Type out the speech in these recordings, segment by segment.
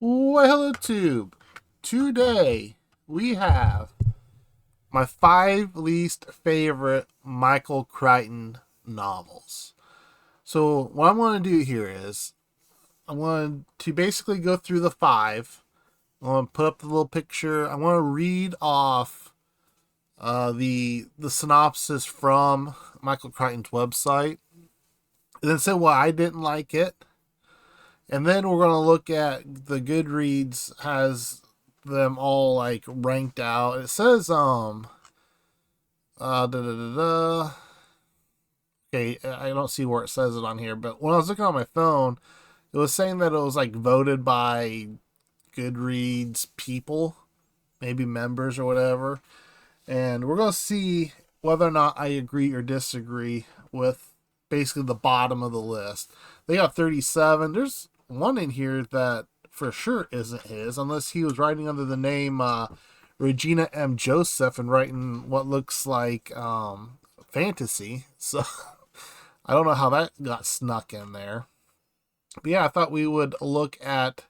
Well, hello, Tube. Today we have my 5 least favorite Michael Crichton novels. So, what I'm going to do here is I want to basically go through the 5. I want to put up the little picture. I want to read off the synopsis from Michael Crichton's website, and then say why I didn't like it. And then we're going to look at the Goodreads has them all like ranked out. It says da, da, da, da. Okay, I don't see where it says it on here, but when I was looking on my phone, it was saying that it was like voted by Goodreads people, maybe members or whatever. And we're going to see whether or not I agree or disagree with basically the bottom of the list. They got 37. There's one in here that for sure isn't his, unless he was writing under the name Regina M. Joseph and writing what looks like fantasy. So I don't know how that got snuck in there. But yeah, I thought we would look at,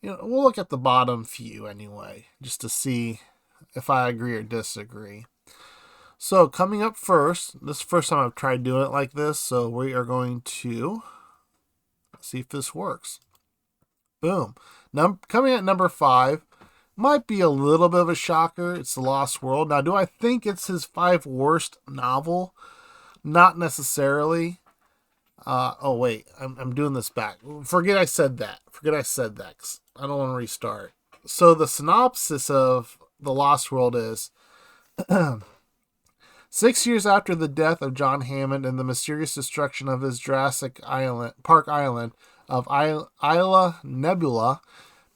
we'll look at the bottom few anyway, just to see if I agree or disagree. So coming up first, this is the first time I've tried doing it like this, so we are going to see if this works. Boom. Coming at number 5, might be a little bit of a shocker. It's The Lost World. Now, do I think it's his 5 worst novel? Not necessarily. Oh, wait. I'm doing this back. Forget I said that. 'Cause I don't want to restart. So the synopsis of The Lost World is 6 years after the death of John Hammond and the mysterious destruction of his Jurassic Park island of Isla Nebula,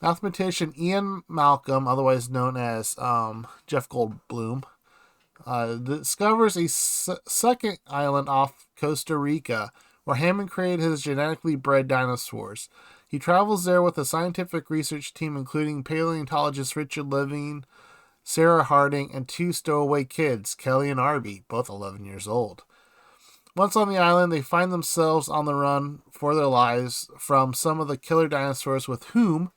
mathematician Ian Malcolm, otherwise known as Jeff Goldblum, discovers a second island off Costa Rica where Hammond created his genetically bred dinosaurs. He travels there with a scientific research team including paleontologist Richard Levine, Sarah Harding, and 2 stowaway kids, Kelly and Arby, both 11 years old. Once on the island, they find themselves on the run for their lives from some of the killer dinosaurs with whom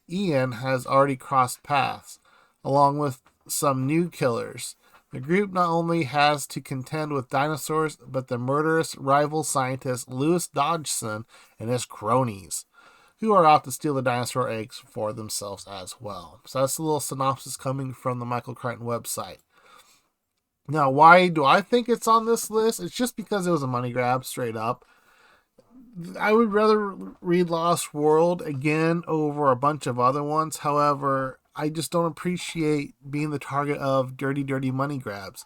Ian has already crossed paths, along with some new killers. The group not only has to contend with dinosaurs, but the murderous rival scientist Louis Dodgson and his cronies, who are out to steal the dinosaur eggs for themselves as well. So that's a little synopsis coming from the Michael Crichton website. Now, why do I think it's on this list? It's just because it was a money grab, straight up. I would rather read Lost World again over a bunch of other ones. However, I just don't appreciate being the target of dirty, dirty money grabs.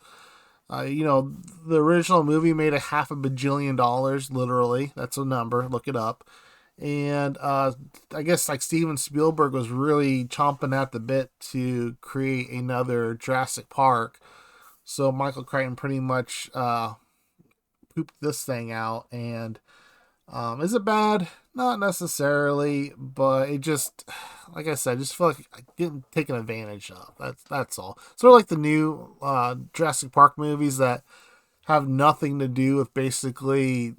The original movie made $500 million, literally. That's a number. Look it up. And I guess like Steven Spielberg was really chomping at the bit to create another Jurassic Park. So Michael Crichton pretty much pooped this thing out. And is it bad? Not necessarily, but it just, like I said, just feel like I'm getting taken advantage of. That's all. Sort of like the new Jurassic Park movies that have nothing to do with basically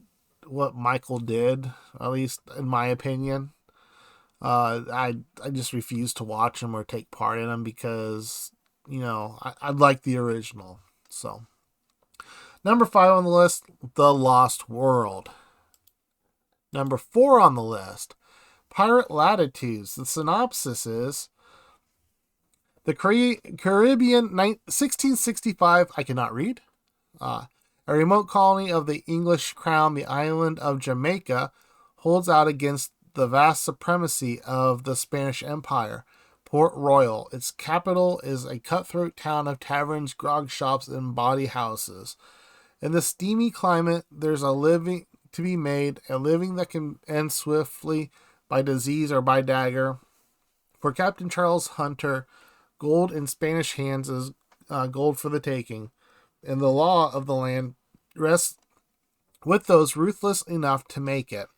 what Michael did, at least in my opinion. I just refuse to watch them or take part in them because, I like the original. So, number 5 on the list, The Lost World. Number 4 on the list, Pirate Latitudes. The synopsis is the Caribbean 1665, I cannot read. A remote colony of the English crown, the island of Jamaica, holds out against the vast supremacy of the Spanish Empire. Port Royal, its capital, is a cutthroat town of taverns, grog shops, and bawdy houses. In the steamy climate, there's a living to be made, a living that can end swiftly by disease or by dagger. For Captain Charles Hunter, gold in Spanish hands is gold for the taking, and the law of the land rests with those ruthless enough to make it.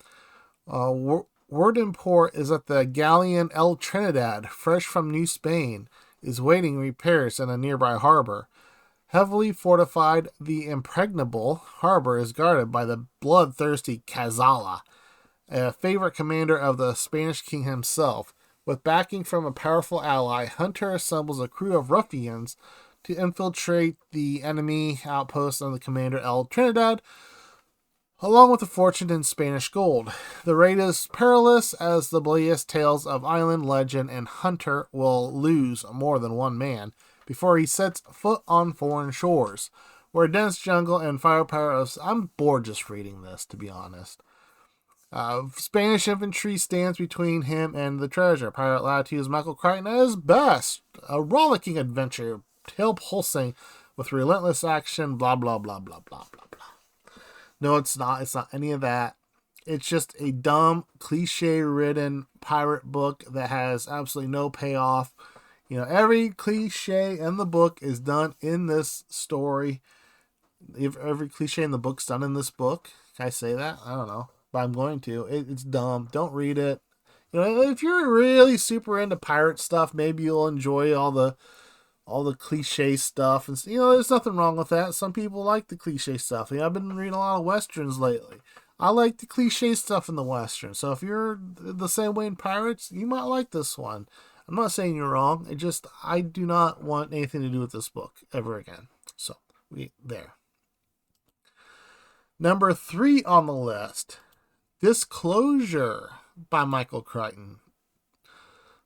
Word in port is that the galleon El Trinidad, fresh from New Spain, is waiting repairs in a nearby harbor. Heavily fortified, the impregnable harbor is guarded by the bloodthirsty Cazalla, a favorite commander of the Spanish king himself. With backing from a powerful ally, Hunter assembles a crew of ruffians to infiltrate the enemy outpost under the commander El Trinidad, along with a fortune in Spanish gold. The raid is perilous as the bloodiest tales of island legend, and Hunter will lose more than one man before he sets foot on foreign shores, where dense jungle and firepower. I'm bored just reading this, to be honest. Spanish infantry stands between him and the treasure. Pirate Latitudes Michael Crichton at his best. A rollicking adventure, tail pulsing with relentless action, blah, blah, blah, blah, blah, blah, blah. No, it's not. It's not any of that. It's just a dumb, cliche-ridden pirate book that has absolutely no payoff. You know, every cliche in the book is done in this story. Every cliche in the book's done in this book. Can I say that? I don't know. But I'm going to. It's dumb. Don't read it. You know, if you're really super into pirate stuff, maybe you'll enjoy all the cliche stuff, and you know, there's nothing wrong with that. Some people like the cliche stuff. I've been reading a lot of westerns lately. I like the cliche stuff in the western. So if you're the same way in pirates, you might like this one. I'm not saying you're wrong. I do not want anything to do with this book ever again. So there. Number 3 on the list, Disclosure by Michael Crichton.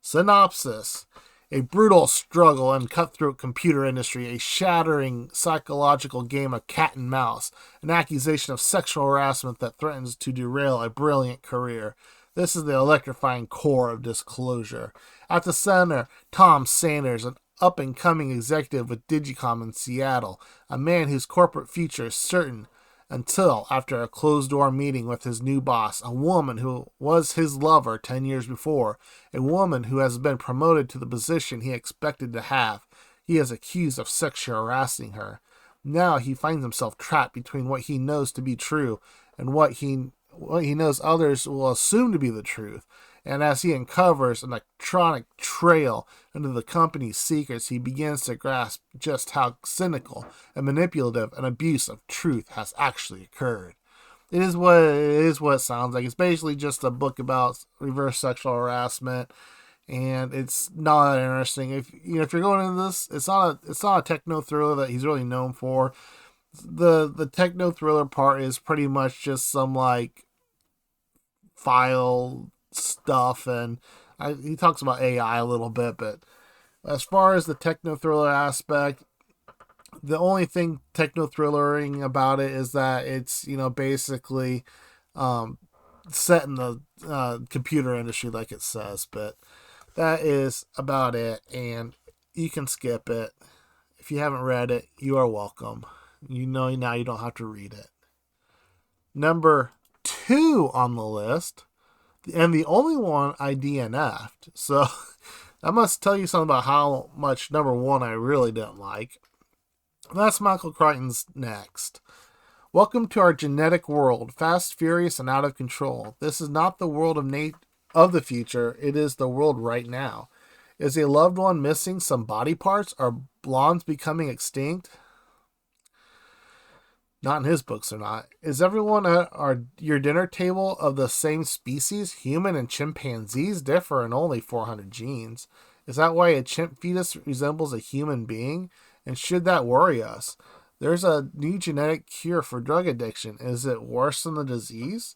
Synopsis: a brutal struggle in cutthroat computer industry, a shattering psychological game of cat and mouse, an accusation of sexual harassment that threatens to derail a brilliant career. This is the electrifying core of Disclosure. At the center, Tom Sanders, an up-and-coming executive with Digicom in Seattle, a man whose corporate future is certain until after a closed-door meeting with his new boss, a woman who was his lover 10 years before, a woman who has been promoted to the position he expected to have. He is accused of sexually harassing her. Now he finds himself trapped between what he knows to be true and what he knows others will assume to be the truth. And as he uncovers an electronic trail into the company's secrets, he begins to grasp just how cynical and manipulative an abuse of truth has actually occurred. It is what it sounds like. It's basically just a book about reverse sexual harassment, and it's not that interesting. If you're going into this, it's not a techno thriller that he's really known for. The techno thriller part is pretty much just some like file stuff, and he talks about AI a little bit, but as far as the techno thriller aspect, the only thing techno thrillering about it is that it's, you know, basically set in the computer industry like it says, but that is about it, and you can skip it. If you haven't read it, you are welcome. You know now you don't have to read it. Number 2 on the list, and the only one I DNF'd. So that must tell you something about how much number 1 I really didn't like. That's Michael Crichton's Next. Welcome to our genetic world, fast, furious, and out of control. This is not the world of the future. It is the world right now. Is a loved one missing some body parts? Are blondes becoming extinct? Not in his books or not. Is everyone at your dinner table of the same species? Human and chimpanzees differ in only 400 genes. Is that why a chimp fetus resembles a human being? And should that worry us? There's a new genetic cure for drug addiction. Is it worse than the disease?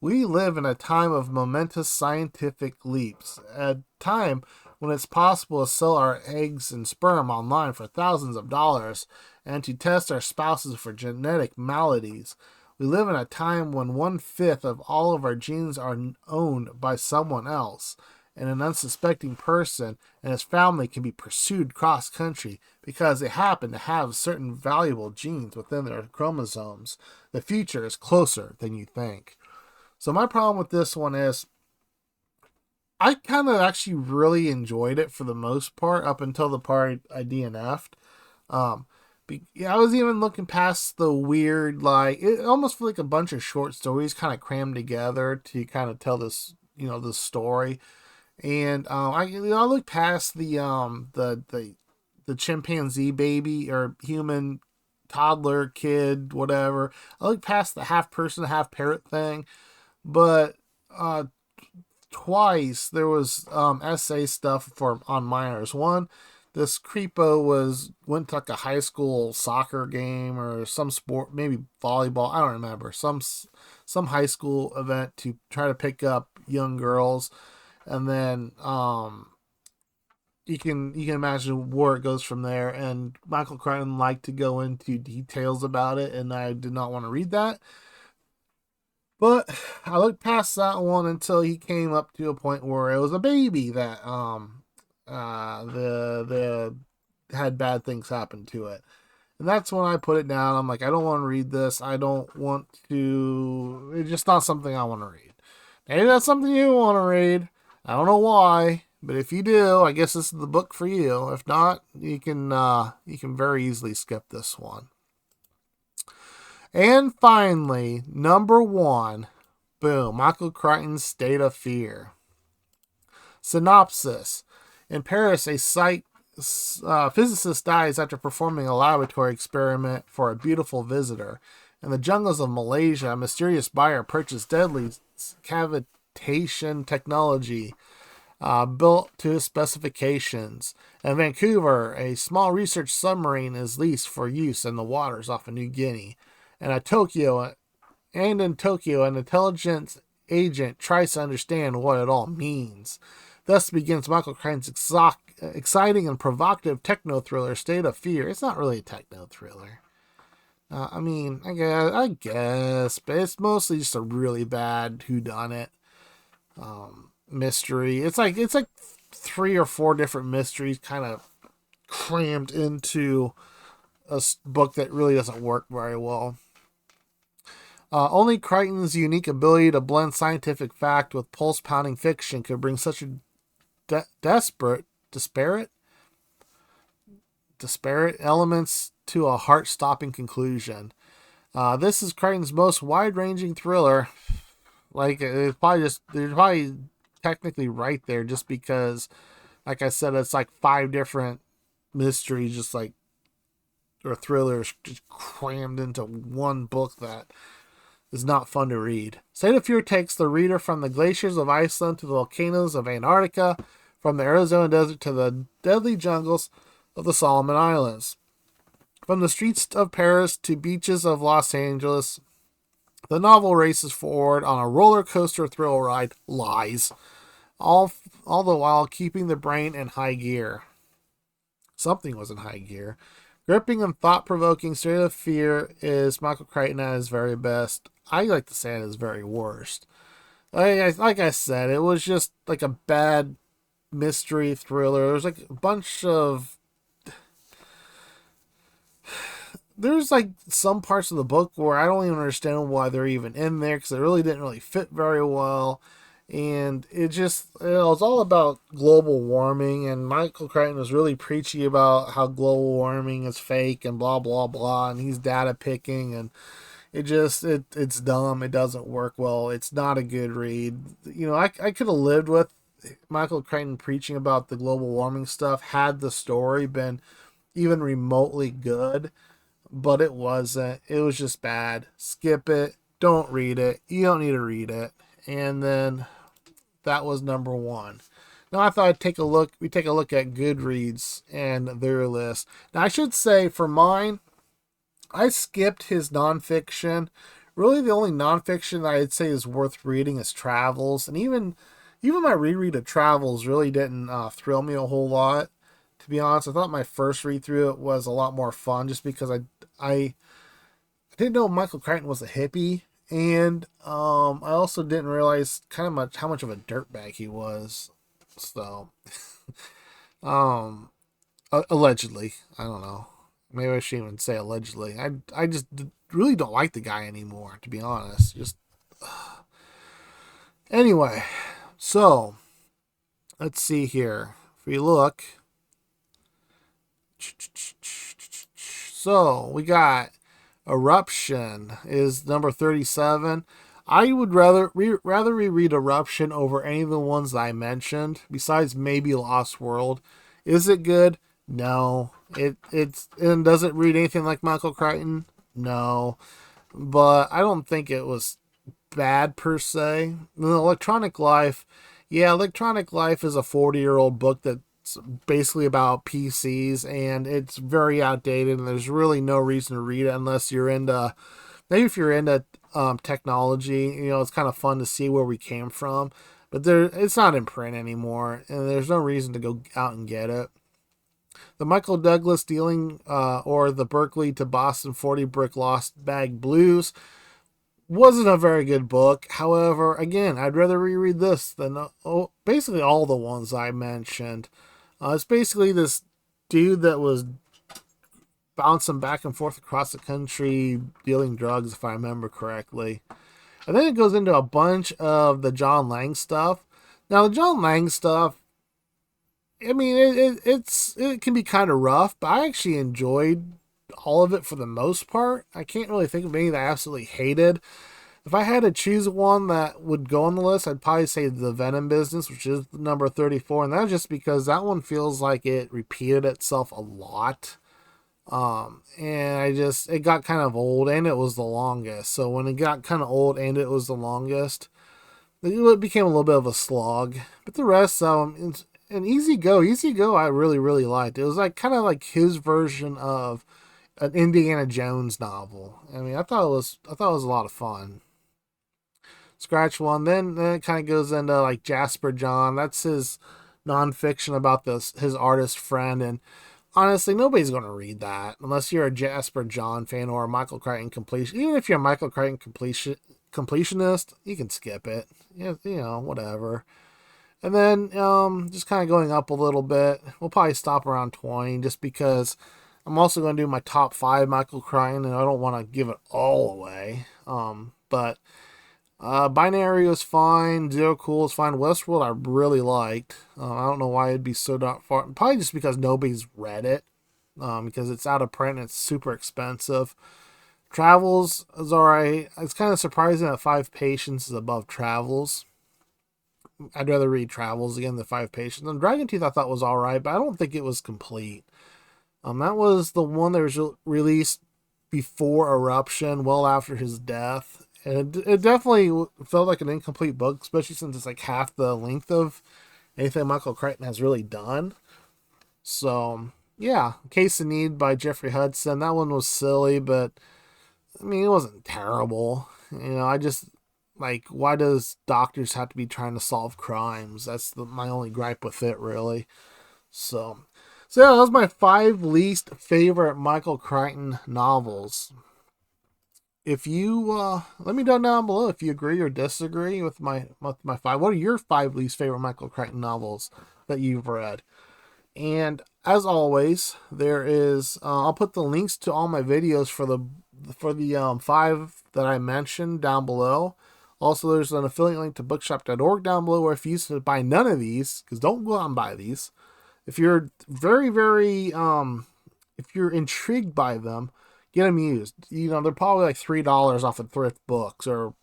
We live in a time of momentous scientific leaps. A time when it's possible to sell our eggs and sperm online for thousands of dollars and to test our spouses for genetic maladies. We live in a time when 1/5 of all of our genes are owned by someone else, and an unsuspecting person and his family can be pursued cross-country because they happen to have certain valuable genes within their chromosomes. The future is closer than you think. So my problem with this one is I kind of actually really enjoyed it for the most part up until the part I DNF'd. I was even looking past the weird, like, it almost felt like a bunch of short stories kind of crammed together to kind of tell this, this story. And I looked past the chimpanzee baby or human toddler kid, whatever. I looked past the half person, half parrot thing, but twice there was essay stuff on minors. One, this creepo went to like a high school soccer game or some sport, maybe volleyball. I don't remember, some high school event to try to pick up young girls, and then you can imagine where it goes from there. And Michael Crichton liked to go into details about it, and I did not want to read that. But I looked past that one until he came up to a point where it was a baby that the had bad things happen to it. And that's when I put it down. I'm like, I don't want to read this. I don't want to. It's just not something I want to read. Maybe that's something you want to read. I don't know why, but if you do, I guess this is the book for you. If not, you can very easily skip this one. And finally, number 1, boom, Michael Crichton's State of Fear. Synopsis. In Paris, a physicist dies after performing a laboratory experiment for a beautiful visitor. In the jungles of Malaysia, a mysterious buyer purchased deadly cavitation technology built to his specifications. In Vancouver, a small research submarine is leased for use in the waters off of New Guinea. And in Tokyo, an intelligence agent tries to understand what it all means. Thus begins Michael Crichton's exciting and provocative techno-thriller, State of Fear. It's not really a techno-thriller. I guess, but it's mostly just a really bad whodunit mystery. It's like 3 or 4 different mysteries kind of crammed into a book that really doesn't work very well. Only Crichton's unique ability to blend scientific fact with pulse-pounding fiction could bring such a disparate elements to a heart-stopping conclusion. This is Crichton's most wide-ranging thriller. Like, they're probably technically right there, just because, like I said, it's like 5 different mysteries, or thrillers, just crammed into one book that is not fun to read. State of Fear takes the reader from the glaciers of Iceland to the volcanoes of Antarctica, from the Arizona desert to the deadly jungles of the Solomon Islands. From the streets of Paris to beaches of Los Angeles, the novel races forward on a roller coaster thrill ride, lies, all the while keeping the brain in high gear. Something was in high gear. Gripping and thought-provoking, State of Fear is Michael Crichton at his very best. I like to say at his very worst. Like I said, it was just like a bad mystery thriller. There's like a bunch of... There's like some parts of the book where I don't even understand why they're even in there, because it really didn't really fit very well. And it was all about global warming, and Michael Crichton was really preachy about how global warming is fake and blah blah blah, and he's data picking, and it's dumb. It doesn't work well. It's not a good read. I could have lived with Michael Crichton preaching about the global warming stuff had the story been even remotely good, but it wasn't. It was just bad. Skip it. Don't read it. You don't need to read it. And then that was number 1. Now I thought we take a look at Goodreads and their list. Now I should say, for mine, I skipped his nonfiction. Really, the only nonfiction that I'd say is worth reading is Travels, and even my reread of Travels really didn't thrill me a whole lot. To be honest, I thought my first read through it was a lot more fun, just because I didn't know Michael Crichton was a hippie. And I also didn't realize how much of a dirtbag he was. So, allegedly, I don't know. Maybe I shouldn't even say allegedly. I just really don't like the guy anymore, to be honest. Anyway, so let's see here. If we look, so we got Eruption is number 37. I would rather reread Eruption over any of the ones that I mentioned, besides maybe Lost World. Is it good? No. And does it read anything like Michael Crichton? No. But I don't think it was bad per se. In Electronic Life, Yeah, Electronic Life is a 40-year-old book that's basically about PCs, and it's very outdated, and there's really no reason to read it unless you're into, maybe if you're into technology, it's kind of fun to see where we came from. But it's not in print anymore, and there's no reason to go out and get it. The Michael Douglas Dealing, or the Berkeley to Boston 40 Brick Lost Bag Blues, wasn't a very good book. However, again, I'd rather reread this than basically all the ones I mentioned. It's basically this dude that was bouncing back and forth across the country dealing drugs, if I remember correctly. And then it goes into a bunch of the John Lang stuff. Now, the John Lang stuff, I mean, it can be kind of rough, but I actually enjoyed all of it for the most part. I can't really think of any that I absolutely hated. If I had to choose one that would go on the list, I'd probably say The Venom Business, which is number 34. And that's just because that one feels like it repeated itself a lot. And it got kind of old, and it was the longest. So when it got kind of old and it was the longest, it became a little bit of a slog. But the rest of them, and Easy Go, I really, really liked. It was like kind of like his version of an Indiana Jones novel. I mean, I thought it was a lot of fun. Scratch one. Then it kind of goes into like Jasper John. That's his nonfiction about his artist friend. And honestly, nobody's going to read that unless you're a Jasper John fan or a Michael Crichton completion. Even if you're a Michael Crichton completionist, you can skip it. Whatever. And then just kind of going up a little bit. We'll probably stop around 20 just because I'm also going to do my top 5 Michael Crichton, and I don't want to give it all away. But Binary was fine. Zero Cool was fine. Westworld I really liked. I don't know why it'd be so dark far. Probably just because nobody's read it. Because it's out of print and it's super expensive. Travels is alright. It's kind of surprising that 5 Patients is above Travels. I'd rather read Travels again than 5 Patients. And Dragon Teeth I thought was alright, but I don't think it was complete. That was the one that was released before Eruption, well after his death. And it definitely felt like an incomplete book, especially since it's like half the length of anything Michael Crichton has really done. So, yeah. Case of Need by Jeffrey Hudson. That one was silly, but, I mean, it wasn't terrible. I just, like, why does doctors have to be trying to solve crimes? That's my only gripe with it, really. So yeah, that was my 5 least favorite Michael Crichton novels. If you let me know down below if you agree or disagree with my 5. What are your 5 least favorite Michael Crichton novels that you've read? And as always, there is I'll put the links to all my videos for the 5 that I mentioned down below. Also, there's an affiliate link to bookshop.org down below where if you used to buy none of these, because don't go out and buy these. If you're very, very, if you're intrigued by them, get them used. They're probably like $3 off of thrift books, or you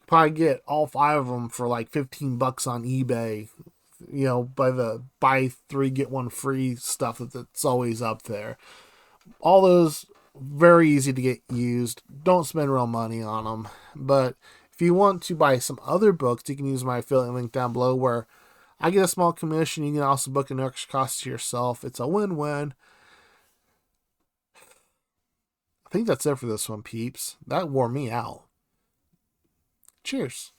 probably get all 5 of them for like $15 on eBay. By the buy 3 get 1 free stuff that's always up there. All those very easy to get used. Don't spend real money on them. But if you want to buy some other books, you can use my affiliate link down below where I get a small commission. You can also book an extra cost to yourself. It's a win-win. I think that's it for this one, peeps. That wore me out. Cheers.